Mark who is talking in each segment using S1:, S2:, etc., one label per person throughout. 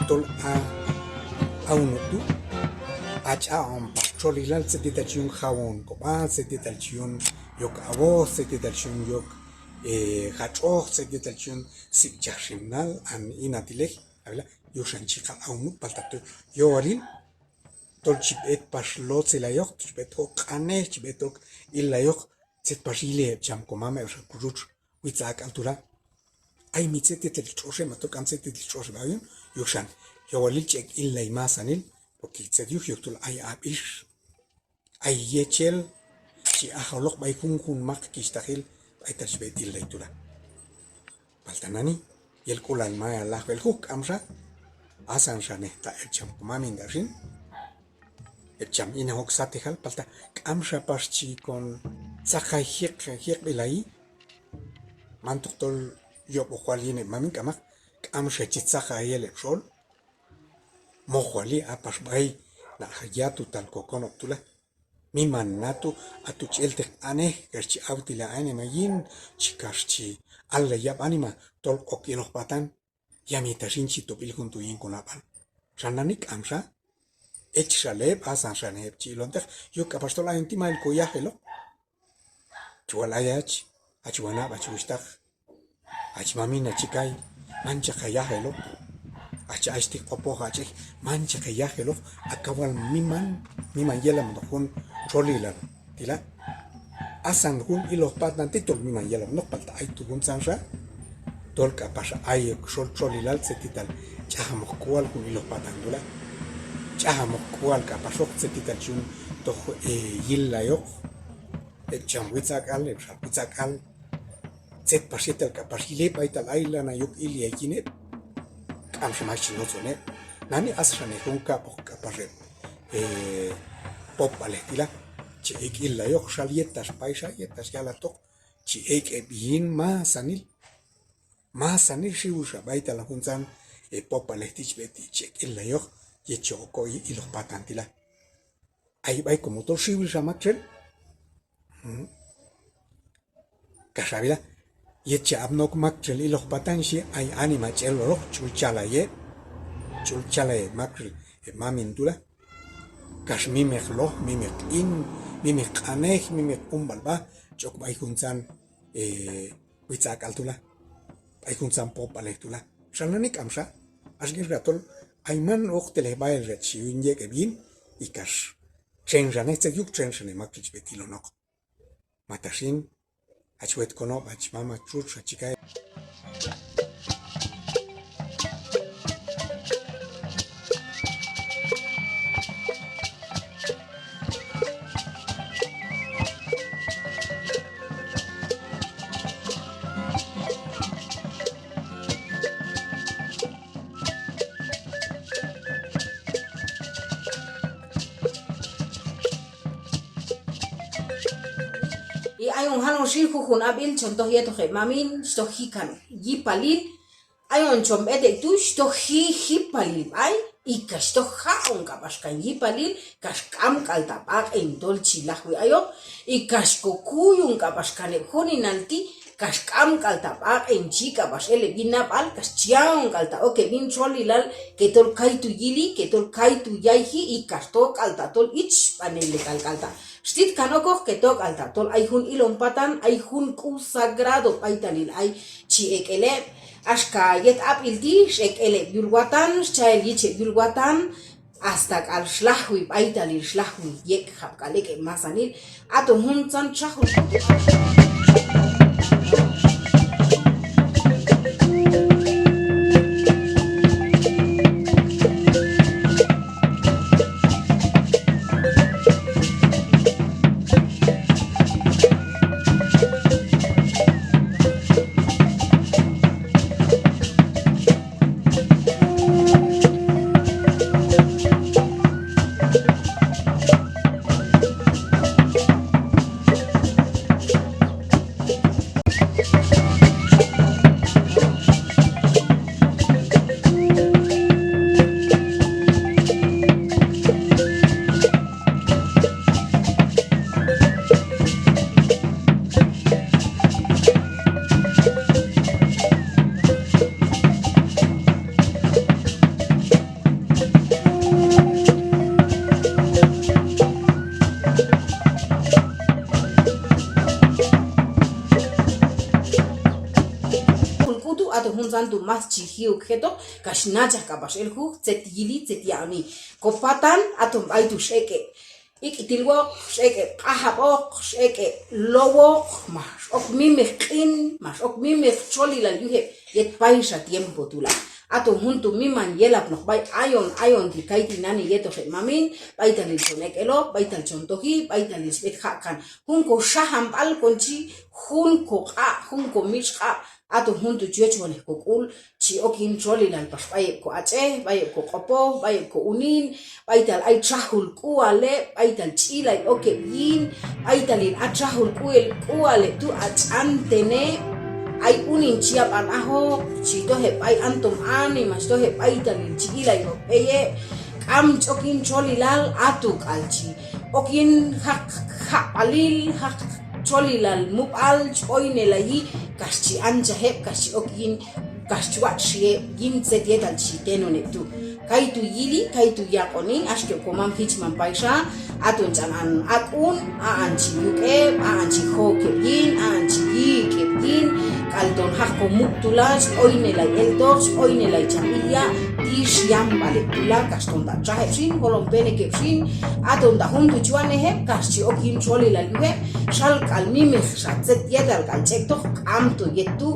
S1: tol a uno tu acha ompa cholilal se titachun jabón copa se titachun yok avo se titachun yok hacho se titachun si chashimnal an inatilej habla yushan chica a uno paltato yorin tol chipet paslo se la yok chipet ho kane chipet ok illa yok set pasile cham komame o kuruch witzak altura ay mitzete tel choshe mato kamsete tel choshe bayon yushan yowalil chek illa imasanil porque se dio yoktul ay abish ay yechel si aholok bay kun mak kistahil ay tashbet illa itura paltanani yel kulan maya la bel huk amsa asan shane ta el cham kumamin darin el cham ina hok satihal palta amsa paschi con sakay hik bilai man tuktol yob okhwaline mamin kamak amsa chitsakha yele shol mohuali apas bay na hayatu tal kokonok tula mi manatu atu chelte ane kerchi autila ane mayin chikarchi alla yab anima tol kokino patan yami tashinchi topil junto yin konapan shananik amsa echraleb asan shaneb chilonte yo kapastola intima el koyajelo chualayach achwana bachushtak achmamina chikay mancha kayajelo acha este opo hache mancha que ya gelo acabal miman yelam no hun cholila tila asan hun y los patan titol miman yelam no palta ay tu hun sansa tolka pasha ay cholilal se tital chahamo kual kun y los patan dula chahamo kual ka pasok se tital chun to yilla yo el chamwitza kal set pashetel ka pashile paital ayla na yok ili yakinet am shamachi no zone nani asrane hunka pokka parre pop aletila chi ek illa yok shalietas paisa yetas galato chi ek bien ma sanil shiusha baita la hunzan pop aletich beti chi ek illa yok yechoko y los patantila ahí va como todo shiusha machel kashabila yecha abnok machel y los patanshi ay anima chelo roch chulchalaye makril mamindula kash mimekh lo mimekh in mimekh aneh mimekh umbalba chok bay hunzan witzak altula bay hunzan pop aletula shalanik amsha ashgir gatol ayman ochtele bayel rechi unye ke bien y kash chenjane yuk chenjane makril betilo nok matashin achwet kono ach mama chuch achikay
S2: y hay un halon shi jujun abil chonto yeto je mamin sto hikan yi palil hay un chombete tu sto hi palil ay y kasto ha un kapashkan yi palil kashkam kaltapak en dolchi lahwi ayo y kashko kuyun kapashkan honinalti kashkam kaltapak en chica bashele binapal kashchian kalta oke bin cholilal que tol kaitu yili que tol kaitu yaihi y kasto kaltatol ich panele kalta Stit kanoko que tok alta tol ay hun ilom patan ay hun ku sagrado paitalil ay chi ekele ashka yet ap ilti ekele yulwatan chael yiche yulwatan hasta al shlahwi paitalil shlahwi yek hapkale que masanil ato hun san chahu ato hun santu mas chihiu keto kashnacha kabash el hu zetili zetiani ko patan ato aitu sheke ikitilwok sheke qahabok sheke lowok mas ok mimqin mas ok mimq choli la yuhe yet paisa tiempo tula ato junto miman yelap no bay ayon di kaiti nani yeto he mamin baital chonek elo baital chontohi baital bet hakan hunko shaham al konchi hunko mishqa ato junto chuechone kokul chi okin choli lan pas bay ko ache bay ko qopo bay ko unin baital ay chahul kuale baital chilay oke yin baital achahul kuale tu achantene ay unin chiap an aho chito he ay antum ani mas to he ay talin chila yo peye kam chokin cholilal atuk alchi okin hak palil hak cholilal mupal choine layi kaschi anja he kaschi okin kaschuat shie gim setietal chiteno neptu kaitu yili kaitu yakoni ashke komam hichman paisha atun chanan akun anchi yuke anchi hoke yin anchi yike yin kaldon hakko muktulas oine la eldos oine la chamilia tish yam baletula kaston da chahepsin kolompene kepsin atun da hundu chuane he kaschi okin choli la yuhe shal kalmime khatzet yedal kalchekto amto yetu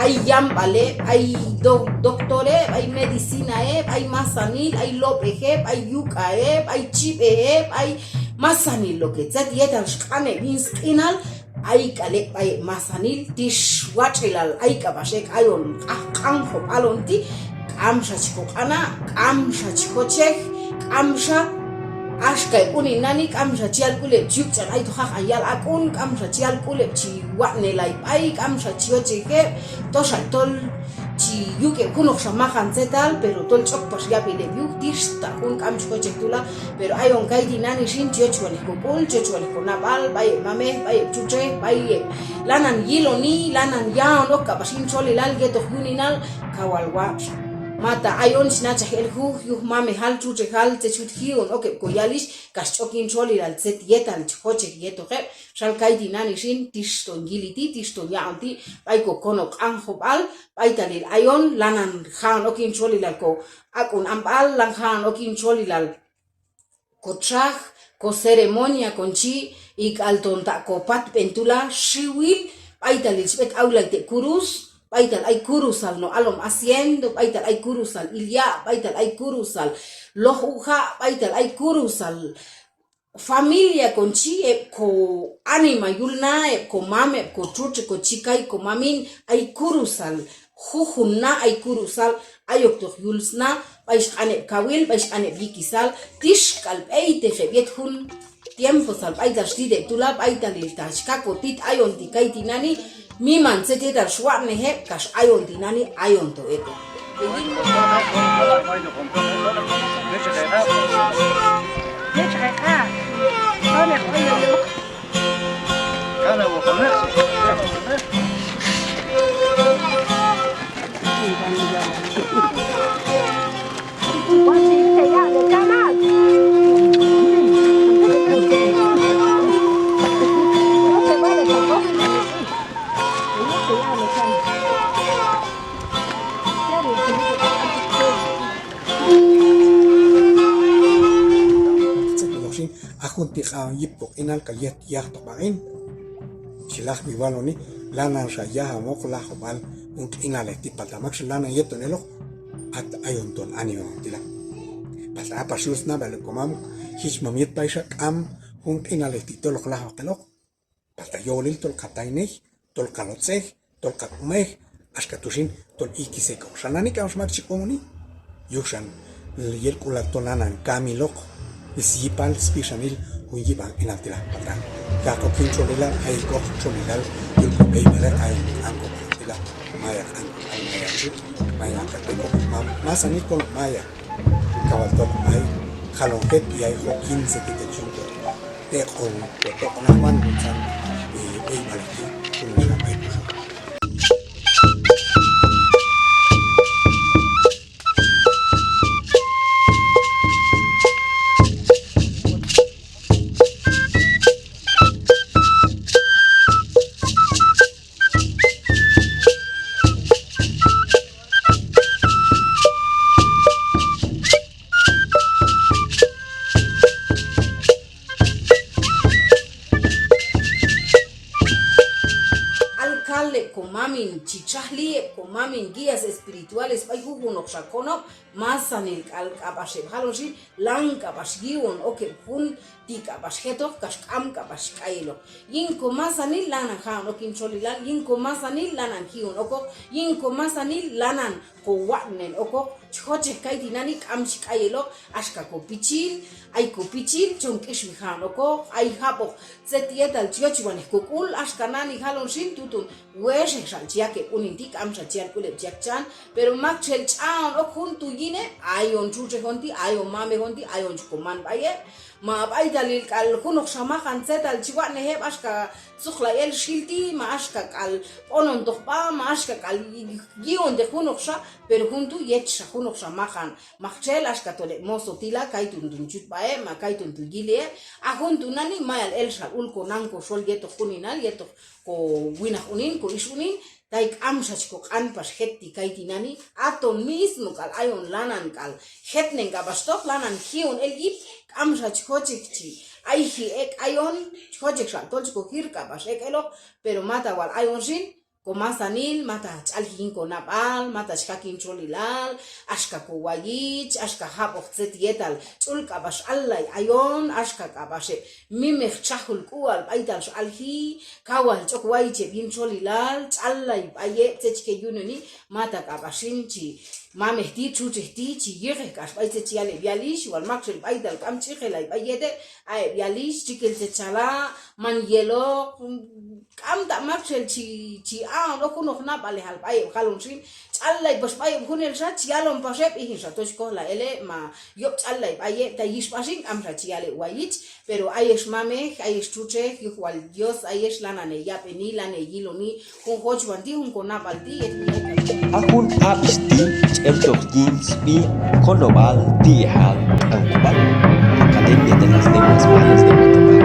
S2: ay yam bale ay doctore ay medicina ay masanil ay lopehe ay yukae ay chipe ay masanil lo que zet yedal shkane binskinal ay kale ay masanil tish wachilal ay kabashek ayon kanjo alonti amsha chikokana amsha chikochek amsha ashkay unin nani kamsha chial kule chukchan ay to hak ayal akun kamsha chial kule chi watne lay ay kamsha chioche ke tosha tol chi yuke kunok shamahan zetal pero tol chok pas ya pile yuk tista kun kamsha chektula pero ayon kay dinani shin chiochwale kokul chiochwale konabal bay mame bay chuche bay lanan yiloni lanan ya no kapashin choli lal geto huninal kawalwa mata ayon sinacha helhu yuh mame hal chuche hal techut hiun okay koyalish kaschokin choli lal zet yetal choche yeto he shal kai dinani shin tishton giliti tishton yaanti baiko konok anhobal baitalil ayon lanan khan okin choli lal ko akun ambal lan khan okin choli lal kochaj ko ceremonia konchi ik altonta ko pat pentula shiwil baitalil spet aulate kurus baital ay kurusal no alom haciendo baital ay kurusal ilya baital ay kurusal lohuja baital ay kurusal familia con chi ko anima yulna ko mame ko chuche ko chikai ko mamin ay kurusal juhunna ay kurusal ayok to yulsna baish ane kawil baish ane bikisal tish kalb ay te febiet hun tiempo sal baital stide tulab baital il tashka ko tit ayon tikai tinani miman sete dar shwarne he kash ayon dinani ayon to eto
S1: Ahunti yipok inal kaliat yah topain silah biwaloni lanan shayah amok lah hobal unk inalekti patamak lanan yetonelo at ayonton anio tila pata pasusna balekomam hich mamit paisa am unk inalekti tolok lah hokelok pata yolil tol kataineh tol kalotseh tol kakumeh askatushin tol ikiseko shanani kausmak chikomuni yushan yel kulatonanan kamilok Isipal spishanil unjibal inatila patan. Kako pinchorila ay kok chorila yulko peibela ay angko tila maya angko ay maya chip maya kateko masanit kon maya kawaltok ay halonket y ay hokin se te chungo te kon to naman san peibela kunna ay
S2: con mamin chichahlieb, con mamin guías espirituales, pay hugun oxacono, masanil kabash haloshin, lan kabash giwon, oke hun tik kabash heto, kashkam kabash kailo. Yin ko masanil lanan han, okin cholilan, yin ko masanil lanan kiun, oko, yin ko masanil lanan ko watnen, oko, choche kaitinani kamsh kailo, ashka ko pichil, ay ko pichil, chonkish mihan, oko, ay hapo, zetietal chiochwan, kukul, ashka nani haloshin tutun, weshe shalchiake unintik amsha chian kulep chiakchan, pero makchel chan ok juntu yine ayon chuche honti ayon mame honti ayon chukoman baye ma baidalil kal kunok shamahan zetal chiwa nehe ashka zukhla el shilti ma ashka kal onon dohba ma ashka kal gion de kunok sha pero juntu yech kunok shamahan makchel ashka tole moso tila kaitun dunchut baye ma kaitun tu gile a juntu nani mayal el shal ulko nanko shol yeto kuninal yeto ko wina unin ko isunin taik amshach ko anpas hetti kaitinani aton mismo kal ayon lanan kal hetnen kabastok lanan hion el gip amshach hochikchi aihi ek ayon hochik shan tolchko hirka bas ek elo pero mata wal ayon shin ko masanil mata chalhin ko napal mata shkakin cholilal ashka ko wayich ashka habok zetietal chulka bas allai ayon ashka kabashe mimech chahul kual baital alhi kawal chok waiche bin cholilal challai baye techke yununi mata kabashinchi mamehti chuchehti chi yere kas baite chiale bialish wal maxel baital kamchi khelai bayete ay bialish chikel chala man yelo kam da maxel chi no kuno na bale hal bay kalon sin challai bas bay kunel sa chialon pasep ihin sa tosko la ele ma yo challai baye ta yish pasin am sa chiale wayich pero ayesh mame ayesh chuche igual dios ayesh lanane ya penilane yiloni kun hoch banti hun kona balti
S3: Ahun absti emtok jeans bi condoval tihal angkubal Academia de las Lenguas Mayas de Guatemala.